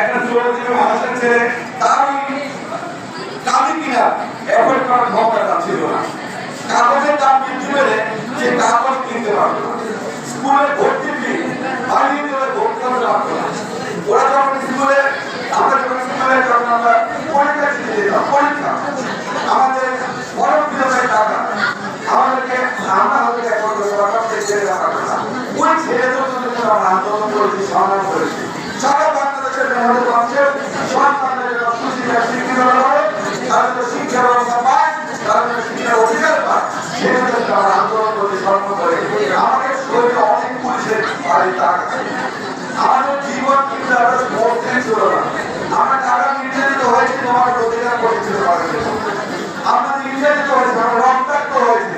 একটা চৌধুরী মানুষের ছেলে তার কালি কিনা এখন করার ক্ষমতা ছিল না। কাগজের দাম বৃদ্ধি পেলে সে কাগজ কিনতে পারত না। স্কুলে ভর্তি ফি বাড়িয়ে দিলে ভর্তি করতে পারত না। ওরা যখন স্কুলে আমরা পরীক্ষা দিতে যেতাম, পরীক্ষা আমাদের বড় বিদ্যালয়ের টাকা আমাদেরকে আমরা হয়তো এখন ওই ছেলেদের জন্য আমরা আন্দোলন করেছি, সংগ্রাম করেছি। সারা বাংলাদেশের মেহনত মানুষের সব বাংলাদেশের সুশিক্ষা শিক্ষিত হবে, তারা যেন শিক্ষা ব্যবস্থা পায়, তারা যেন শিক্ষার অধিকার পায়, সেই জন্য আমরা আন্দোলন করতে স্মরণ করে। আমাদের শরীরে অনেক পুলিশের বাড়ির টাকা, আমাদের জীবন কিন্তু আমরা মধ্যে ছিল না। আমরা টাকা নির্যাতিত হয়েছি, তোমার অধিকার করতে পারবে। আমরা নির্যাতিত হয়েছি, আমরা রক্তাক্ত হয়েছি,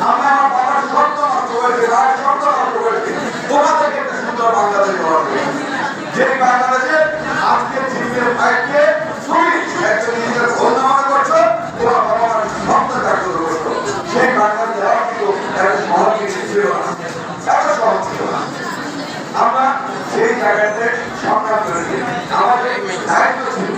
আমরা আমার বাবার স্বপ্ন নষ্ট করেছি, ভাইয়ের স্বপ্ন নষ্ট করেছি। তোমাদেরকে একটা সুন্দর বাংলাদেশ হবে, যে বাংলাদেশে আজকে জীবনের ভাইকে তুমি একজন নিজের ধন্যবাদ করছো, তোমার বাবা মার স্বপ্ন থাকতে করছো। সেই বাংলাদেশ দেওয়া কিন্তু একটা সহজ কিছু ছিল না, এত সহজ ছিল না। আমরা সেই জায়গাতে সংগ্রাম করেছি, আমাদের দায়িত্ব ছিল।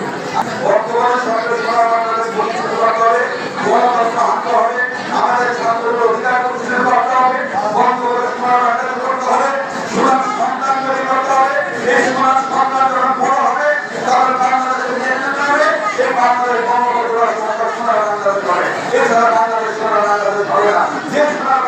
বর্তমানে সরকার সারা বাংলাদেশ প্রতিষ্ঠিত করতে হবে, গণতন্ত্র আনতে হবে, আমাদের ছাত্রদের অধিকার প্রতিষ্ঠিত করতে হবে, বঙ্গবন্ধু সারা বাংলাদেশ করতে হবে, সুনাম সন্তান তৈরি করতে হবে। এই সুনাম সন্তান যখন বড় হবে, তাহলে বাংলাদেশের নেতৃত্ব হবে, এই বাংলাদেশ বঙ্গবন্ধুরা সরকার সোনার বাংলাদেশ করে, এছাড়া বাংলাদেশ সোনার বাংলাদেশ হবে না। যে সোনার